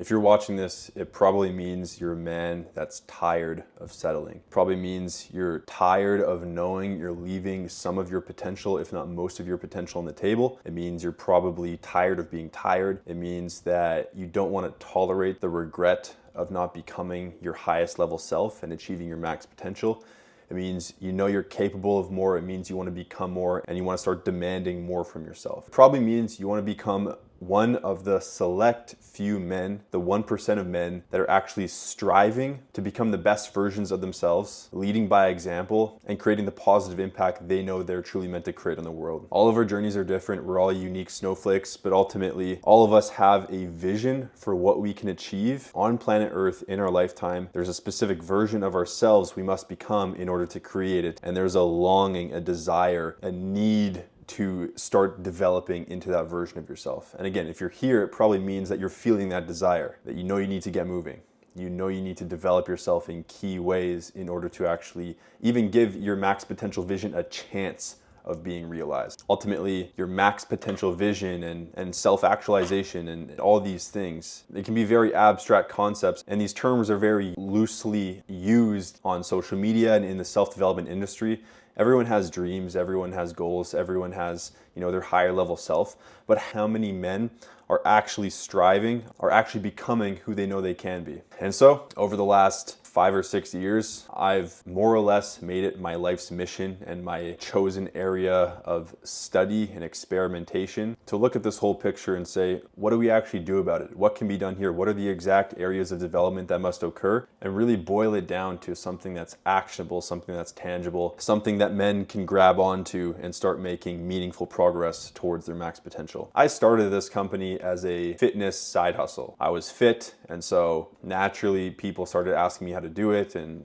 If you're watching this, it probably means you're a man that's tired of settling. It probably means you're tired of knowing you're leaving some of your potential, if not most of your potential, on the table. It means you're probably tired of being tired. It means that you don't want to tolerate the regret of not becoming your highest level self and achieving your max potential. It means you know you're capable of more. It means you want to become more and you want to start demanding more from yourself. It probably means you want to become one of the select few men, the 1% of men that are actually striving to become the best versions of themselves, leading by example, and creating the positive impact they know they're truly meant to create on the world. All of our journeys are different. We're all unique snowflakes, but ultimately, all of us have a vision for what we can achieve on planet Earth in our lifetime. There's a specific version of ourselves we must become in order to create it. And there's a longing, a desire, a need to start developing into that version of yourself. And again, if you're here, it probably means that you're feeling that desire, that you know you need to get moving. You know you need to develop yourself in key ways in order to actually even give your max potential vision a chance of being realized. Ultimately, your max potential vision and self-actualization and all these things, they can be very abstract concepts, and these terms are very loosely used on social media and in the self-development industry. Everyone has dreams, everyone has goals, everyone has, their higher level self, but how many men are actually striving, are actually becoming who they know they can be? And so, over the last 5 or 6 years, I've more or less made it my life's mission and my chosen area of study and experimentation to look at this whole picture and say, what do we actually do about it? What can be done here? What are the exact areas of development that must occur? And really boil it down to something that's actionable, something that's tangible, something that men can grab onto and start making meaningful progress towards their max potential. I started this company as a fitness side hustle. I was fit, and so naturally people started asking me how to do it, and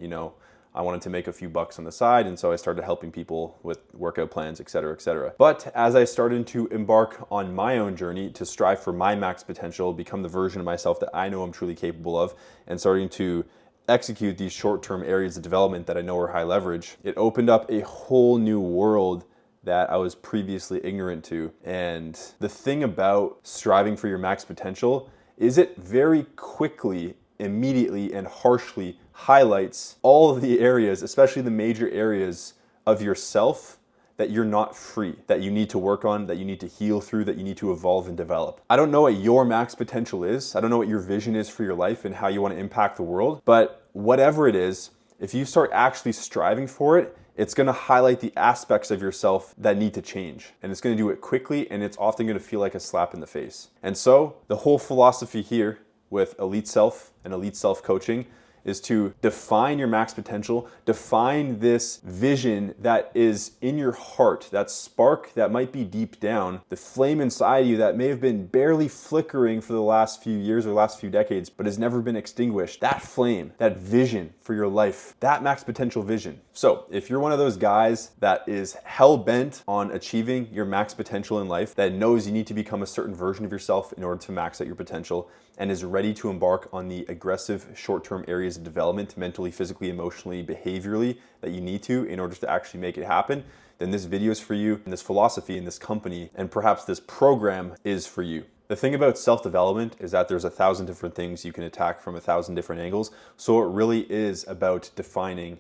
I wanted to make a few bucks on the side, and so I started helping people with workout plans, etc., etc. But as I started to embark on my own journey to strive for my max potential, become the version of myself that I know I'm truly capable of, and starting to execute these short-term areas of development that I know are high leverage, it opened up a whole new world that I was previously ignorant to. And the thing about striving for your max potential is it very quickly, immediately, and harshly highlights all of the areas, especially the major areas of yourself, that you're not free, that you need to work on, that you need to heal through, that you need to evolve and develop. I don't know what your max potential is. I don't know what your vision is for your life and how you want to impact the world, but whatever it is, if you start actually striving for it, it's going to highlight the aspects of yourself that need to change. And it's going to do it quickly, and it's often going to feel like a slap in the face. And so the whole philosophy here with Elite Self and Elite Self Coaching is to define your max potential, define this vision that is in your heart, that spark that might be deep down, the flame inside you that may have been barely flickering for the last few years or last few decades, but has never been extinguished. That flame, that vision for your life, that max potential vision. So if you're one of those guys that is hell-bent on achieving your max potential in life, that knows you need to become a certain version of yourself in order to max out your potential, and is ready to embark on the aggressive short-term areas of development, mentally, physically, emotionally, behaviorally, that you need to in order to actually make it happen, then this video is for you, and this philosophy and this company, and perhaps this program is for you. The thing about self-development is that there's 1,000 different things you can attack from 1,000 different angles, so it really is about defining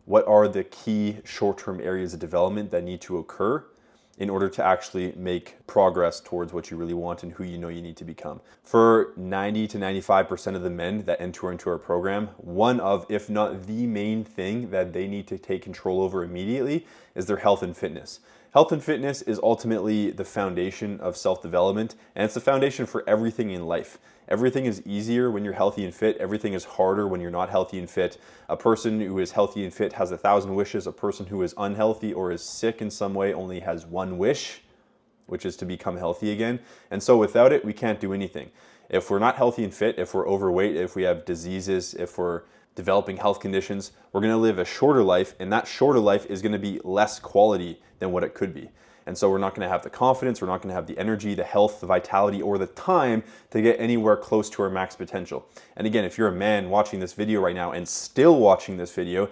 what are the key short-term areas of development that need to occur in order to actually make progress towards what you really want and who you know you need to become. For 90 to 95% of the men that enter into our program, one of, if not the main thing that they need to take control over immediately is their health and fitness. Health and fitness is ultimately the foundation of self-development, and it's the foundation for everything in life. Everything is easier when you're healthy and fit. Everything is harder when you're not healthy and fit. A person who is healthy and fit has 1,000 wishes. A person who is unhealthy or is sick in some way only has one wish, which is to become healthy again. And so without it, we can't do anything. If we're not healthy and fit, if we're overweight, if we have diseases, if we're developing health conditions, we're going to live a shorter life, and that shorter life is going to be less quality than what it could be. And so we're not going to have the confidence, we're not going to have the energy, the health, the vitality, or the time to get anywhere close to our max potential. And again, if you're a man watching this video right now and still watching this video,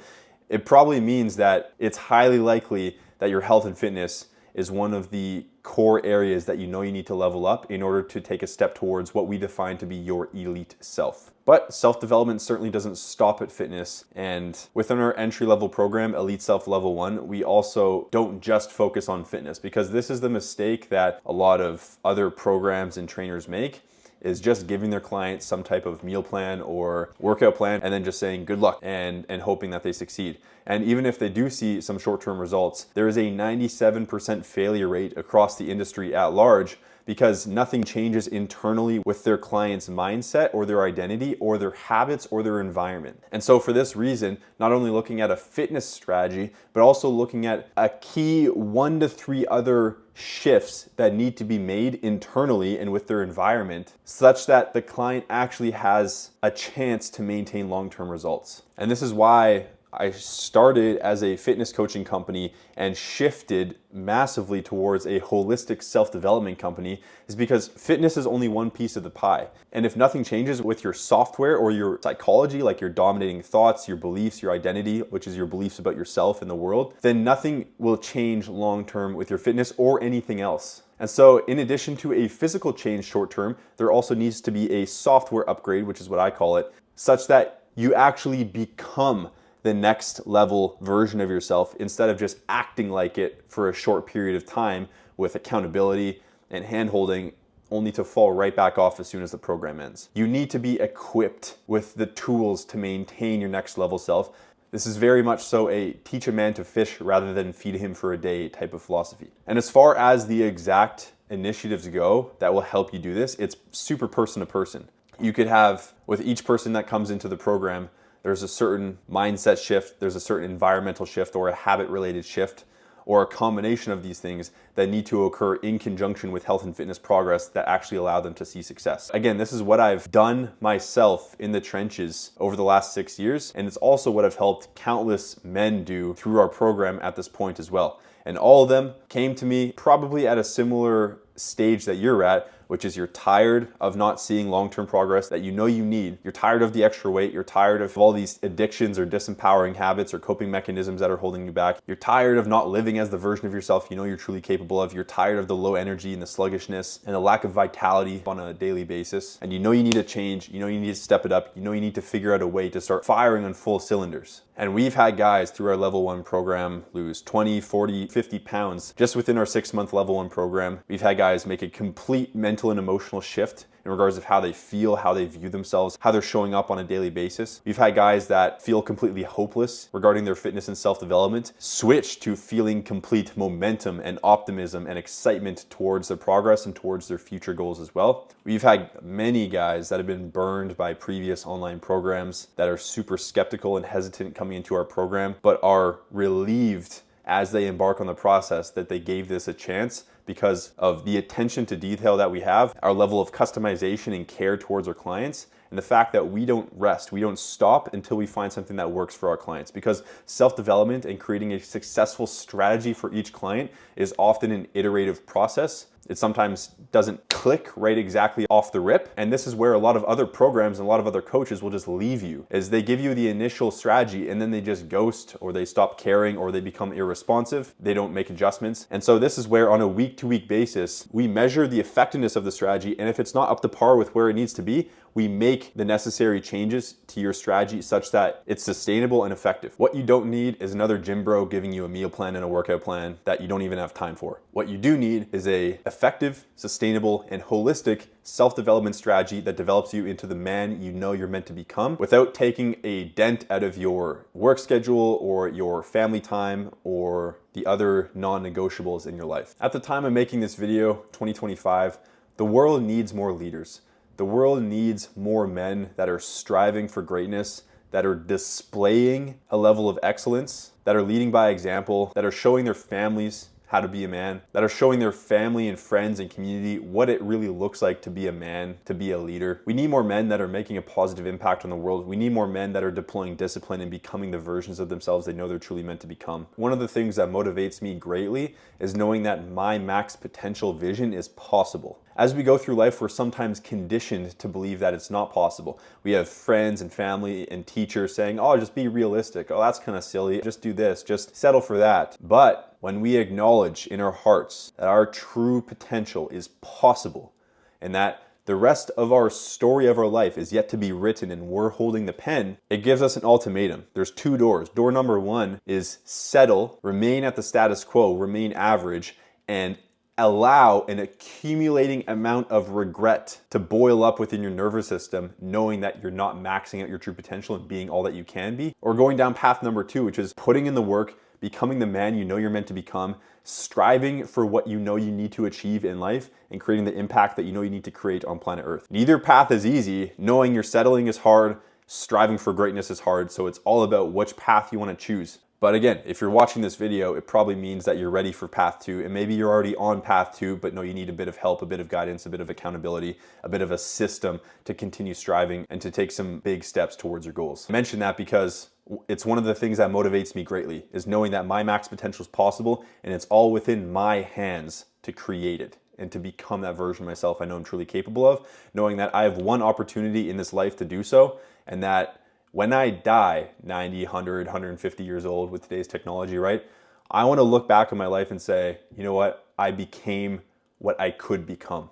it probably means that it's highly likely that your health and fitness is one of the core areas that you know you need to level up in order to take a step towards what we define to be your elite self. But self-development certainly doesn't stop at fitness. And within our entry-level program, Elite Self Level 1, we also don't just focus on fitness, because this is the mistake that a lot of other programs and trainers make, is just giving their clients some type of meal plan or workout plan and then just saying good luck and hoping that they succeed. And even if they do see some short-term results, there is a 97% failure rate across the industry at large, because nothing changes internally with their client's mindset or their identity or their habits or their environment. And so for this reason, not only looking at a fitness strategy, but also looking at a key 1 to 3 other shifts that need to be made internally and with their environment, such that the client actually has a chance to maintain long-term results. And this is why I started as a fitness coaching company and shifted massively towards a holistic self-development company, is because fitness is only one piece of the pie. And if nothing changes with your software or your psychology, like your dominating thoughts, your beliefs, your identity, which is your beliefs about yourself and the world, then nothing will change long-term with your fitness or anything else. And so in addition to a physical change short-term, there also needs to be a software upgrade, which is what I call it, such that you actually become the next level version of yourself instead of just acting like it for a short period of time with accountability and hand-holding, only to fall right back off as soon as the program ends. You need to be equipped with the tools to maintain your next level self. This is very much so a teach a man to fish rather than feed him for a day type of philosophy. And as far as the exact initiatives go that will help you do this, it's super person to person. You could have, with each person that comes into the program, there's a certain mindset shift, there's a certain environmental shift or a habit-related shift, or a combination of these things that need to occur in conjunction with health and fitness progress that actually allow them to see success. Again, this is what I've done myself in the trenches over the last 6 years, and it's also what I've helped countless men do through our program at this point as well. And all of them came to me probably at a similar stage that you're at, which is you're tired of not seeing long-term progress that you know you need. You're tired of the extra weight. You're tired of all these addictions or disempowering habits or coping mechanisms that are holding you back. You're tired of not living as the version of yourself you know you're truly capable of. You're tired of the low energy and the sluggishness and the lack of vitality on a daily basis. And you know you need to change. You know you need to step it up. You know you need to figure out a way to start firing on full cylinders. And we've had guys through our level 1 program lose 20, 40, 50 pounds just within our 6-month level 1 program. We've had guys make a complete mental and emotional shift in regards of how they feel, how they view themselves, how they're showing up on a daily basis. We've had guys that feel completely hopeless regarding their fitness and self-development switch to feeling complete momentum and optimism and excitement towards their progress and towards their future goals as well. We've had many guys that have been burned by previous online programs that are super skeptical and hesitant coming into our program, but are relieved as they embark on the process that they gave this a chance, because of the attention to detail that we have, our level of customization and care towards our clients, and the fact that we don't rest, we don't stop until we find something that works for our clients. Because self-development and creating a successful strategy for each client is often an iterative process. It sometimes doesn't click right exactly off the rip. And this is where a lot of other programs and a lot of other coaches will just leave you, is they give you the initial strategy and then they just ghost, or they stop caring, or they become irresponsive. They don't make adjustments. And so this is where on a week-to-week basis, we measure the effectiveness of the strategy. And if it's not up to par with where it needs to be, we make the necessary changes to your strategy such that it's sustainable and effective. What you don't need is another gym bro giving you a meal plan and a workout plan that you don't even have time for. What you do need is a effective, sustainable, and holistic self-development strategy that develops you into the man you know you're meant to become without taking a dent out of your work schedule or your family time or the other non-negotiables in your life. At the time of making this video, 2025, the world needs more leaders. The world needs more men that are striving for greatness, that are displaying a level of excellence, that are leading by example, that are showing their families how to be a man, that are showing their family and friends and community what it really looks like to be a man, to be a leader. We need more men that are making a positive impact on the world. We need more men that are deploying discipline and becoming the versions of themselves they know they're truly meant to become. One of the things that motivates me greatly is knowing that my max potential vision is possible. As we go through life, we're sometimes conditioned to believe that it's not possible. We have friends and family and teachers saying, oh, just be realistic. Oh, that's kind of silly. Just do this. Just settle for that. But when we acknowledge in our hearts that our true potential is possible and that the rest of our story of our life is yet to be written and we're holding the pen, it gives us an ultimatum. There's two doors. Door number one is settle, remain at the status quo, remain average, and allow an accumulating amount of regret to boil up within your nervous system, knowing that you're not maxing out your true potential and being all that you can be. Or going down path number two, which is putting in the work, becoming the man you know you're meant to become, striving for what you know you need to achieve in life, and creating the impact that you know you need to create on planet Earth. Neither path is easy. Knowing you're settling is hard, striving for greatness is hard, so it's all about which path you want to choose. But again, if you're watching this video, it probably means that you're ready for path two, and maybe you're already on path two, but no, you need a bit of help, a bit of guidance, a bit of accountability, a bit of a system to continue striving and to take some big steps towards your goals. I mention that because it's one of the things that motivates me greatly, is knowing that my max potential is possible and it's all within my hands to create it and to become that version of myself I know I'm truly capable of, knowing that I have one opportunity in this life to do so, and that when I die 90, 100, 150 years old with today's technology, right? I want to look back on my life and say, you know what? I became what I could become.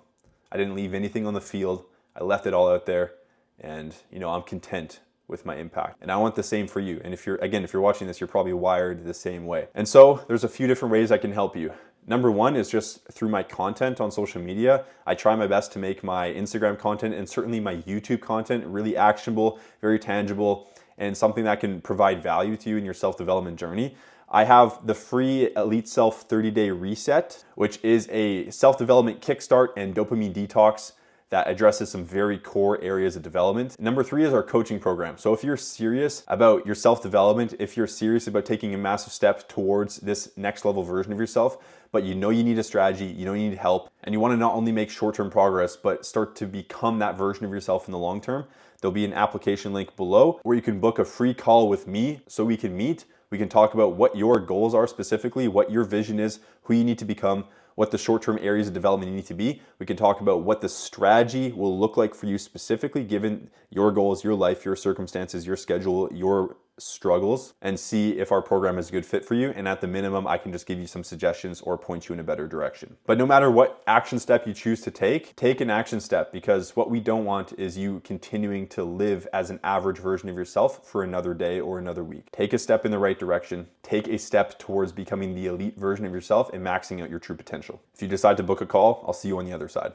I didn't leave anything on the field. I left it all out there, and I'm content with my impact. And I want the same for you. And if you're watching this, you're probably wired the same way. And so there's a few different ways I can help you. Number one is just through my content on social media. I try my best to make my Instagram content and certainly my YouTube content really actionable, very tangible, and something that can provide value to you in your self-development journey. I have the free Elite Self 30-Day Reset, which is a self-development kickstart and dopamine detox that addresses some very core areas of development. Number three is our coaching program. So if you're serious about your self-development, if you're serious about taking a massive step towards this next level version of yourself, but you know you need a strategy, you know you need help, and you want to not only make short-term progress, but start to become that version of yourself in the long term, there'll be an application link below where you can book a free call with me so we can meet. We can talk about what your goals are specifically, what your vision is, who you need to become, what the short-term areas of development you need to be. We can talk about what the strategy will look like for you specifically, given your goals, your life, your circumstances, your schedule, your struggles, and see if our program is a good fit for you. And at the minimum, I can just give you some suggestions or point you in a better direction. But no matter what action step you choose to take an action step, because what we don't want is you continuing to live as an average version of yourself for another day or another week. Take a step in the right direction. Take a step towards becoming the elite version of yourself and maxing out your true potential. If you decide to book a call, I'll see you on the other side.